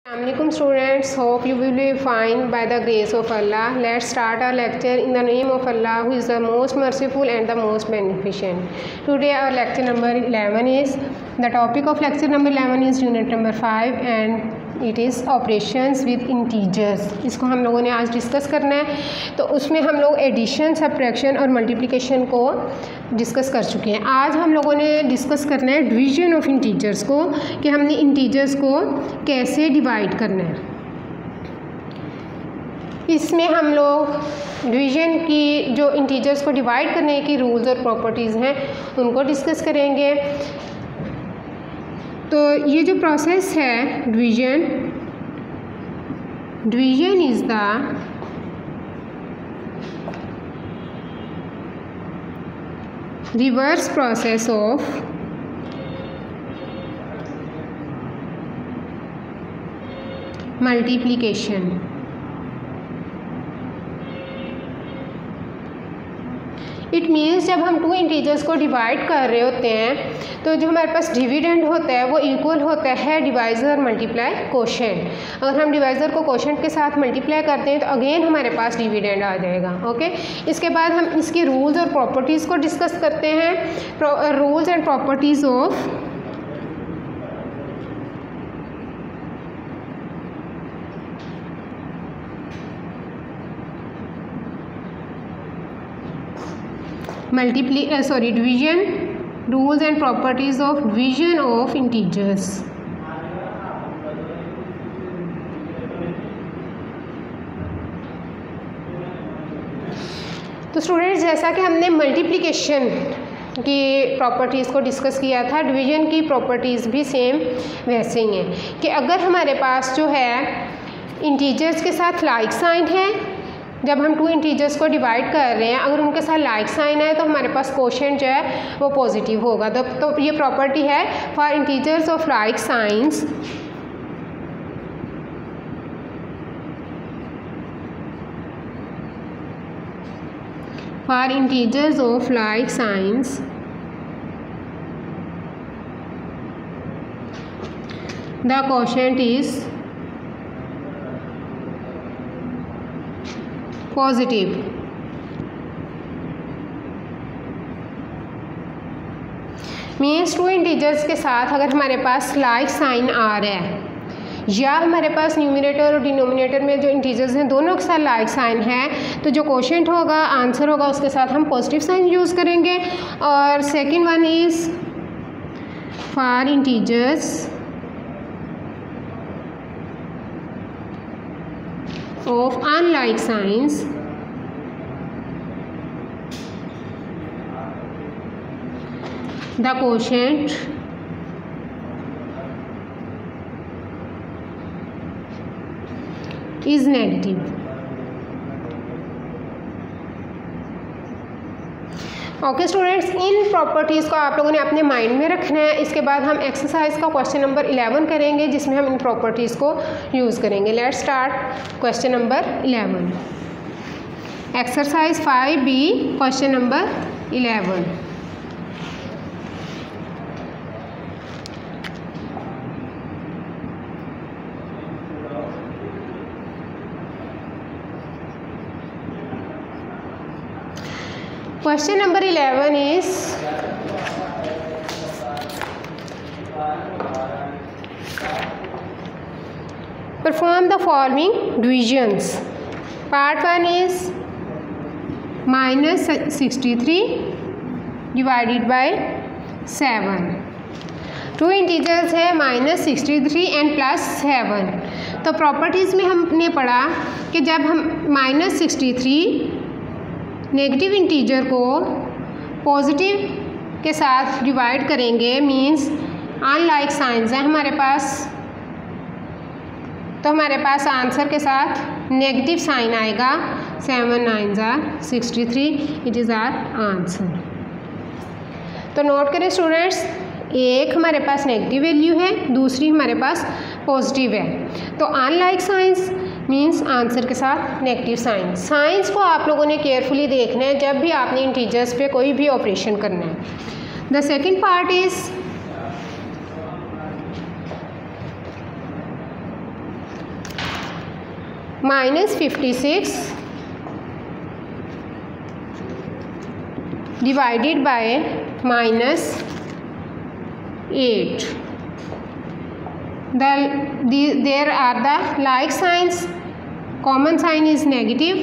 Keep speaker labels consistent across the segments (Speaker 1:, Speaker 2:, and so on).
Speaker 1: Assalamualaikum students, hope you will be fine by the grace of Allah. Let's start our lecture in the name of Allah, who is the most merciful and the most beneficent. Today our lecture number 11 is, the topic of lecture number 11 is unit number 5 and it is operations with integers. इसको हम लोगों ने आज discuss करना है। तो उसमें हम लोग एडिशन, सब्ट्रैक्शन और मल्टीप्लिकेशन को डिस्कस कर चुके हैं। आज हम लोगों ने डिस्कस करना है डिवीजन ऑफ इंटीजर्स को, कि हमने इंटीजर्स को कैसे डिवाइड करना है। इसमें हम लोग डिवीजन की जो इंटीजर्स को डिवाइड करने की रूल्स और प्रॉपर्टीज़ हैं उनको डिस्कस करेंगे। तो ये जो प्रोसेस है division is the reverse process of multiplication. It means जब हम टू इंटीजर्स को डिवाइड कर रहे होते हैं तो जो हमारे पास डिविडेंड होता है वो इक्वल होता है डिवाइज़र मल्टीप्लाई कोशेंट। अगर हम डिवाइज़र को कोशेंट के साथ मल्टीप्लाई करते हैं तो अगेन हमारे पास डिविडेंड आ जाएगा। ओके, इसके बाद हम इसके रूल्स और प्रॉपर्टीज़ को डिस्कस करते हैं। Rules and properties of division, rules and properties of division of integers. तो स्टूडेंट्स, जैसा कि हमने मल्टीप्लिकेशन की प्रॉपर्टीज़ को डिस्कस किया था, डिवीजन की प्रॉपर्टीज़ भी सेम वैसे ही हैं कि अगर हमारे पास जो है इंटीजर्स के साथ लाइक साइन है, जब हम टू इंटीजर्स को डिवाइड कर रहे हैं अगर उनके साथ लाइक साइन है तो हमारे पास कोशेंट जो है वो पॉजिटिव होगा। तो ये प्रॉपर्टी है for integers of like signs, for integers of like signs the quotient is positive. Means two integers के साथ अगर हमारे पास लाइक साइन आ रहा है या हमारे पास न्यूमरेटर और डिनोमिनेटर में जो इंटीजर्स हैं दोनों के साथ लाइक साइन है तो जो कोशेंट होगा, आंसर होगा, उसके साथ हम पॉजिटिव साइन यूज़ करेंगे। और second one is for integers of unlike signs the quotient is negative। Okay students, in properties को आप लोगों ने अपने माइंड में रखना है। इसके बाद हम एक्सरसाइज का क्वेश्चन नंबर 11 करेंगे जिसमें हम इन प्रॉपर्टीज़ को यूज़ करेंगे। Let's start question number 11। Exercise 5B question number 11। Question number 11 is perform the following divisions. Part 1 is minus 63 divided by 7। Two integers है माइनस 63 एंड प्लस 7। तो प्रॉपर्टीज़ में हमने पढ़ा कि जब हम माइनस 63 नेगेटिव इंटीजर को पॉजिटिव के साथ डिवाइड करेंगे, मींस अनलाइक साइंस है हमारे पास, तो हमारे पास आंसर के साथ नेगेटिव साइन आएगा। 7 9 are 63, it is our answer. तो नोट करें स्टूडेंट्स, एक हमारे पास नेगेटिव वैल्यू है, दूसरी हमारे पास पॉजिटिव है। तो अनलाइक साइंस मीन्स आंसर के साथ नेगेटिव साइन। साइंस को आप लोगों ने केयरफुली देखना है जब भी आपने इंटीजर्स पे कोई भी ऑपरेशन करना है। The second part is -56 divided by -8. There are the like signs. Common sign is negative.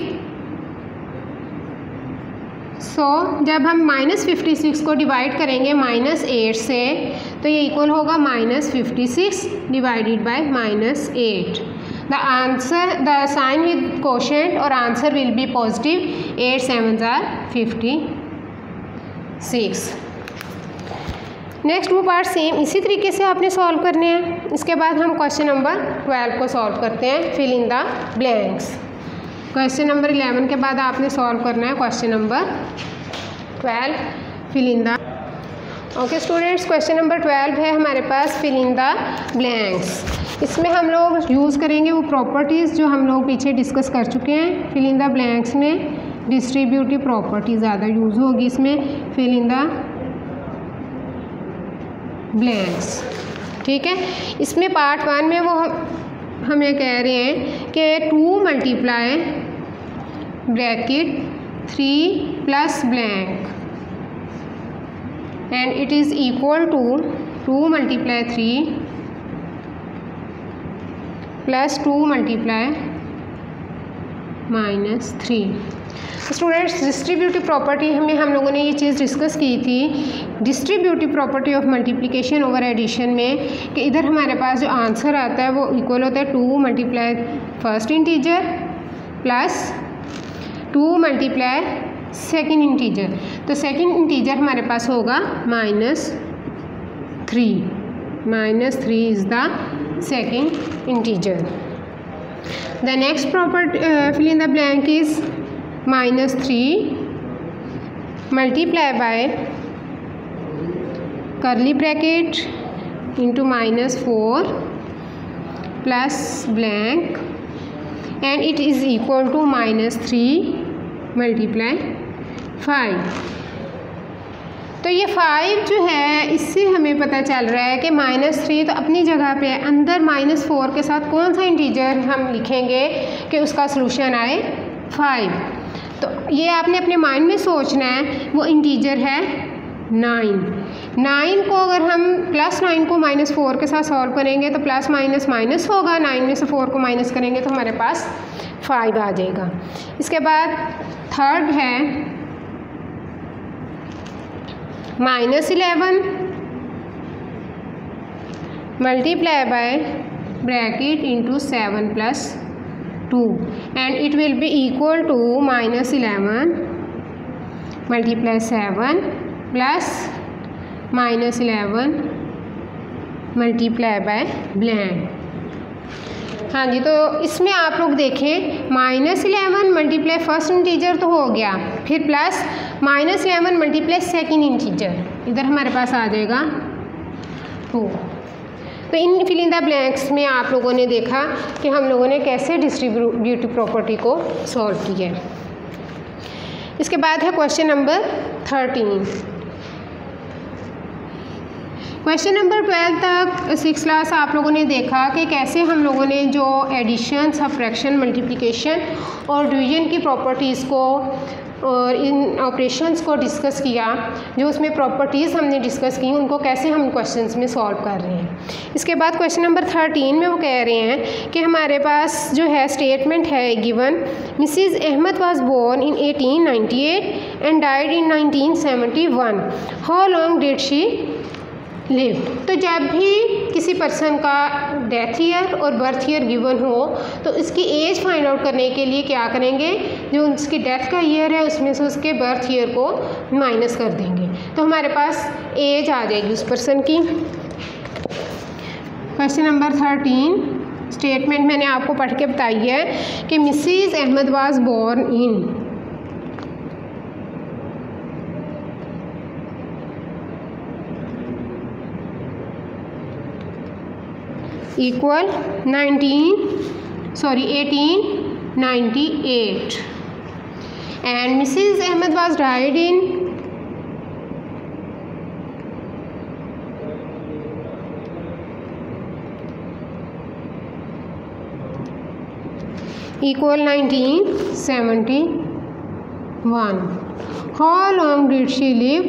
Speaker 1: सो जब हम -56 को डिवाइड करेंगे -8 से तो ये इक्वल होगा -56 divided by -8. The sign with quotient और answer will be positive. 8 7s are 56. Next वो पार्ट सेम इसी तरीके से आपने सॉल्व करने हैं. इसके बाद हम क्वेश्चन नंबर 12 को सॉल्व करते हैं. Fill in the blanks. Question number 11 के बाद आपने सॉल्व करना है question number 12. Fill in the okay students, question number 12 है हमारे पास फिल इन द ब्लैंक्स. इसमें हम लोग यूज़ करेंगे वो प्रॉपर्टीज़ जो हम लोग पीछे डिस्कस कर चुके हैं. फिल इन द ब्लैंक्स में डिस्ट्रीब्यूटिव प्रॉपर्टी ज़्यादा यूज़ होगी. इसमें फिल इन द ब्लैंक्स. ठीक है. इसमें पार्ट 1 में वो हमें कह रहे हैं कि 2 multiply bracket 3 plus blank and it is equal to 2 multiply 3 plus 2 multiply -3. Students, distributive property में हम लोगों ने ये चीज़ डिस्कस की थी. Distributive property of multiplication over addition में कि इधर हमारे पास जो आंसर आता है वो इक्वल होता है 2 multiply first integer plus 2 multiply second integer. तो सेकेंड इंटीजर हमारे पास होगा -3. -3 is the second integer. The next property fill in the blank is -3 multiply by curly bracket into -4 plus blank and it is equal to -3 multiply 5. तो ये 5 जो है इससे हमें पता चल रहा है कि -3 तो अपनी जगह पे है. अंदर -4 के साथ कौन सा इंटीजर हम लिखेंगे कि उसका सलूशन आए 5. तो ये आपने अपने माइंड में सोचना है. वो इंटीजर है 9. 9 को अगर हम +9 को -4 के साथ सॉल्व करेंगे तो प्लस माइनस माइनस होगा. 9 में से 4 को माइनस करेंगे तो हमारे पास 5 आ जाएगा. इसके बाद थर्ड है -11 multiply by bracket into 7 + 2 and it will be equal to -11 multiply 7 plus -11 multiply by blank. हाँ जी, तो इसमें आप लोग देखें -11 मल्टीप्लाई फर्स्ट इंटीजर तो हो गया, फिर प्लस -11 मल्टीप्लाई सेकेंड इंटीजर इधर हमारे पास आ जाएगा 2. तो इन फिल इन द ब्लैंक्स में आप लोगों ने देखा कि हम लोगों ने कैसे डिस्ट्रीब्यूटिव प्रॉपर्टी को सॉल्व किया है. इसके बाद है क्वेश्चन नंबर 13. क्वेश्चन नंबर 12 तक 6 क्लास आप लोगों ने देखा कि कैसे हम लोगों ने जो एडिशन, सब्ट्रैक्शन, मल्टीप्लिकेशन और डिवीजन की प्रॉपर्टीज़ को और इन ऑपरेशंस को डिस्कस किया. जो उसमें प्रॉपर्टीज़ हमने डिस्कस की उनको कैसे हम क्वेश्चंस में सॉल्व कर रहे हैं. इसके बाद क्वेश्चन नंबर 13 में वो कह रहे हैं कि हमारे पास जो है स्टेटमेंट है given, Mrs Ahmed was born in 1898 and died in 1971. How long did she live. तो जब भी किसी पर्सन का डेथ ईयर और बर्थ ईयर गिवन हो तो इसकी एज फाइंड आउट करने के लिए क्या करेंगे, जो उसकी डेथ का ईयर है उसमें से उसके बर्थ ईयर को माइनस कर देंगे तो हमारे पास एज आ जाएगी उस पर्सन की. क्वेश्चन नंबर 13 स्टेटमेंट मैंने आपको पढ़ के बताई है कि Mrs Ahmed was born in equal 1898 and Mrs. Ahmed was died in 1898. equal 1971. How long did she live?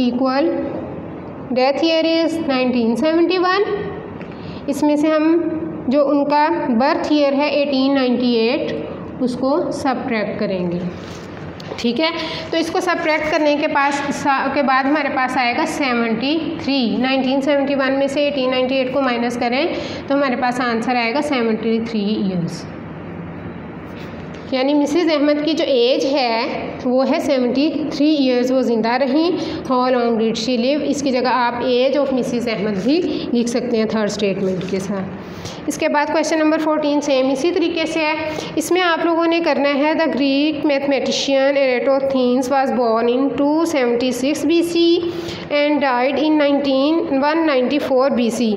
Speaker 1: Equal death year is 1971. इसमें से हम जो उनका बर्थ ईयर है 1898 उसको सब्ट्रैक्ट करेंगे, ठीक है। तो इसको सब्ट्रैक्ट करने के बाद हमारे पास आएगा 73। 1971 में से 1898 को माइनस करें तो हमारे पास आंसर आएगा 73 ईयर्स। यानी मिसेज़ अहमद की जो एज है वो है 73 ईयर्स, वो ज़िंदा रहीं। How long did she live, इसकी जगह आप एज ऑफ मिसेज़ अहमद भी लिख सकते हैं थर्ड स्टेटमेंट के साथ। इसके बाद क्वेश्चन नंबर 14 सेम इसी तरीके से है। इसमें आप लोगों ने करना है the Greek mathematician Eratosthenes was born in 276 BC and died in 194 BC।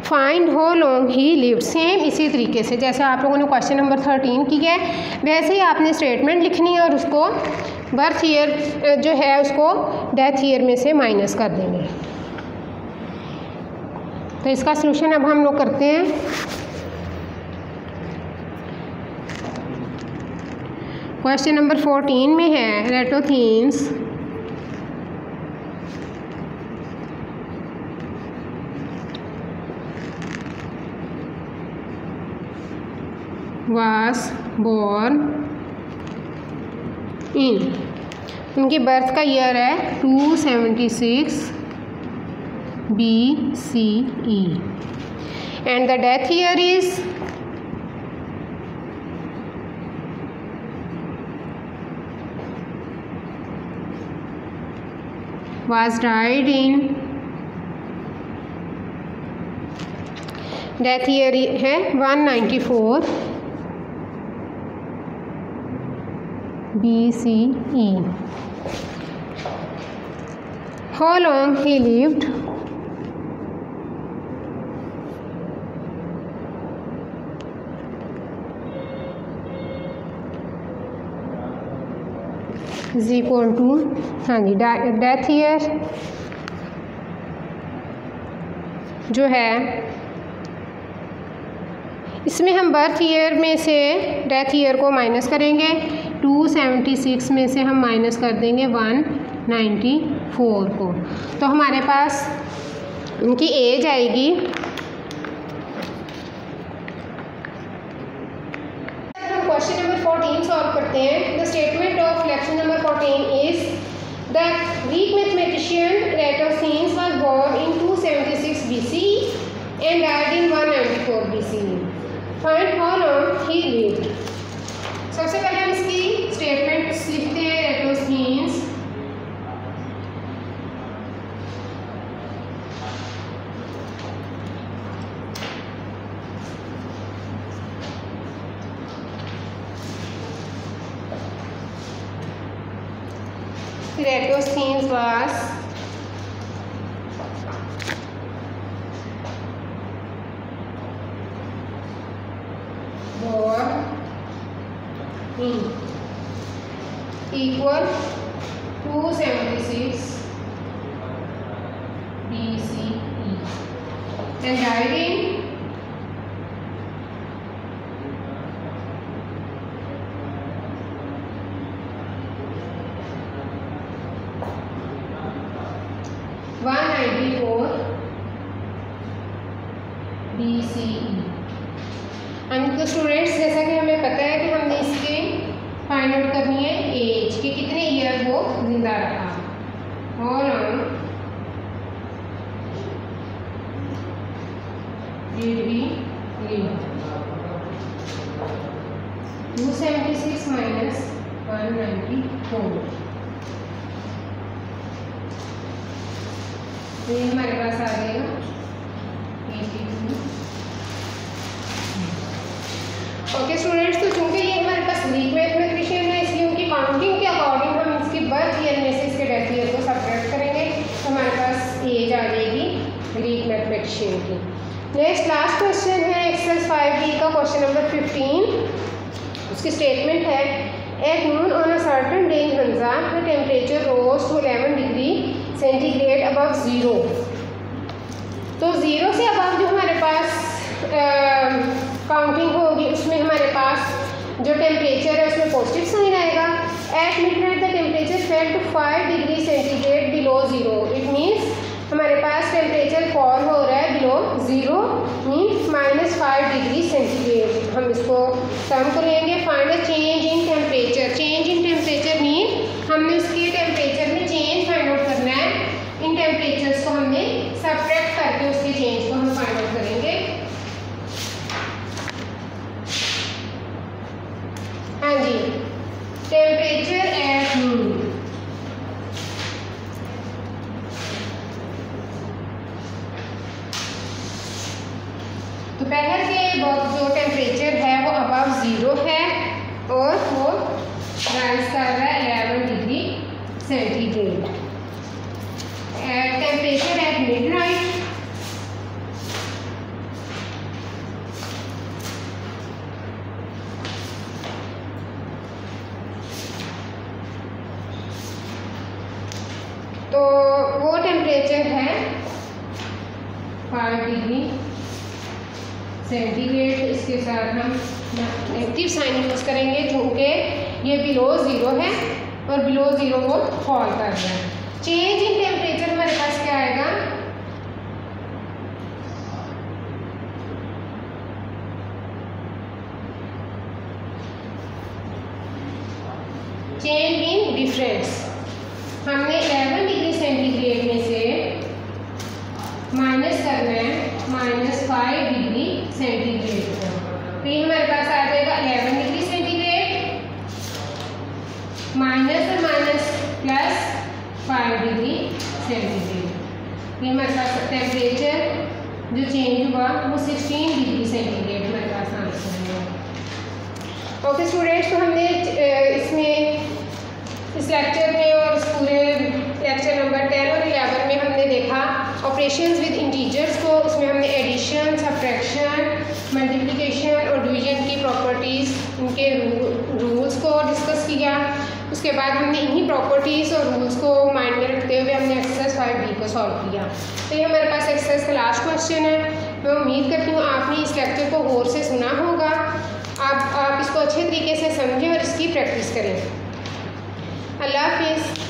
Speaker 1: Find how long he lived. Same इसी तरीके से जैसे आप लोगों ने क्वेश्चन नंबर 13 किया है वैसे ही आपने स्टेटमेंट लिखनी है और उसको बर्थ ईयर जो है उसको डेथ ईयर में से माइनस कर देंगे। तो इसका सलूशन अब हम लोग करते हैं। क्वेश्चन नंबर 14 में है एरेटोथेन्स was born in, उनकी बर्थ का ईयर है 276 BCE and the death year is was died in, death year है 194 BCE. How long he lived? is equal to, हाँ जी, डेथ ईयर जो है इसमें हम बर्थ ईयर में से डेथ ईयर को माइनस करेंगे। 276 में से हम माइनस कर देंगे 194 को, तो हमारे पास उनकी एज आएगी। हम क्वेश्चन नंबर 14 सॉल्व करते हैं। The statement of lecture number 14 is the Greek mathematician Eratosthenes was born in 276 BCE and died in 194 BCE. Find how long he lived. सबसे पहले हम इसकी स्टेटमेंट लिखते हैं। एरेटोथेन्स was born in equal 276 BCE and died in 194 BCE। तो students जैसा कि हमें पता है कि हमने इसकी फाइंड आउट करनी है एज कि कितने ईयर वो जिंदा रहा। How long did he live. 276 minus 194, तो ये हमारे पास आ जाएगा 82। ओके स्टूडेंट्स, तो चूँकि ये हमारे पास ग्रीक मैथमेटिशियन है इसलिए उनकी काउंटिंग के अकॉर्डिंग हम इसकी बर्थ ईयर में से इसके डेथ ईयर को सब्ट्रैक्ट करेंगे तो हमारे पास एज आ जाएगी ग्रीक मैथमेटिशियन की। नेक्स्ट लास्ट क्वेश्चन है एक्सरसाइज 5B का क्वेश्चन नंबर 15। उसकी स्टेटमेंट है at noon on a certain day in Ramzan the temperature rose to 11 degree centigrade above zero. तो ज़ीरो से अबव जो हमारे पास काउंटिंग होगी उसमें हमारे पास जो टेम्परेचर है उसमें पॉजिटिव साइन आएगा। At midnight the temperature fell to 5 degree centigrade below zero. It means हमारे पास टेम्परेचर फॉल हो रहा है below zero, means -5 degree centigrade. हम इसको टर्म को लेंगे find the change in temperature. Change in temperature mean हमने उसके टेम्परेचर में चेंज फाइंड आउट करना है। इन टेम्परेचर्स को हमने सब्ट्रैक्ट करके उसके चेंज को हम फाइंड आउट करेंगे। हाँ जी, टेम्परेचर एट नून। तो पहले से जो टेम्परेचर है वो अबव ज़ीरो है और वो राइज कर रहा है 11 degree centigrade. Temperature at midnight तो वो टेम्परेचर है 5 डिग्री सेंटीग्रेड। इसके साथ हम नेगेटिव साइन यूज़ करेंगे क्योंकि ये बिलो ज़ीरो है और बिलो ज़ीरो वो फॉल कर रहा है। चेंज इन टेम्परेचर हमारे पास क्या आएगा, चेंज इन डिफरेंस। हमने 11 डिग्री सेंटीग्रेड में से माइनस करना है -5 डिग्री सेंटीग्रेड को। तो ये हमारे पास आ जाएगा 11 डिग्री सेंटीग्रेड माइनस और माइनस प्लस 5 डिग्री सेंटीग्रेड। ये हमारे पास टेम्परेचर जो चेंज हुआ वो 16 डिग्री सेंटीग्रेड हमारे पास आंसर है। ओके स्टूडेंट्स, तो हमने इसमें इस लेक्चर में और इस पूरे लेक्चर नंबर 10 और 11 में हमने देखा ऑपरेशंस विद इंटीजर्स को। उसमें हमने एडिशन, सब्ट्रैक्शन, मल्टीप्लिकेशन और डिवीजन की प्रॉपर्टीज़, उनके रूल्स को डिस्कस किया। उसके बाद हमने इन्हीं प्रॉपर्टीज़ और रूल्स को माइंड में रखते हुए हमने एक्सरसाइज 5B को सॉल्व किया। तो ये हमारे पास एक्सरसाइज का लास्ट क्वेश्चन है। मैं उम्मीद करती हूँ आपने इस लेक्चर को गौर से सुना होगा। आप इसको अच्छे तरीके से समझें और इसकी प्रैक्टिस करें। अल्लाह हाफिज़।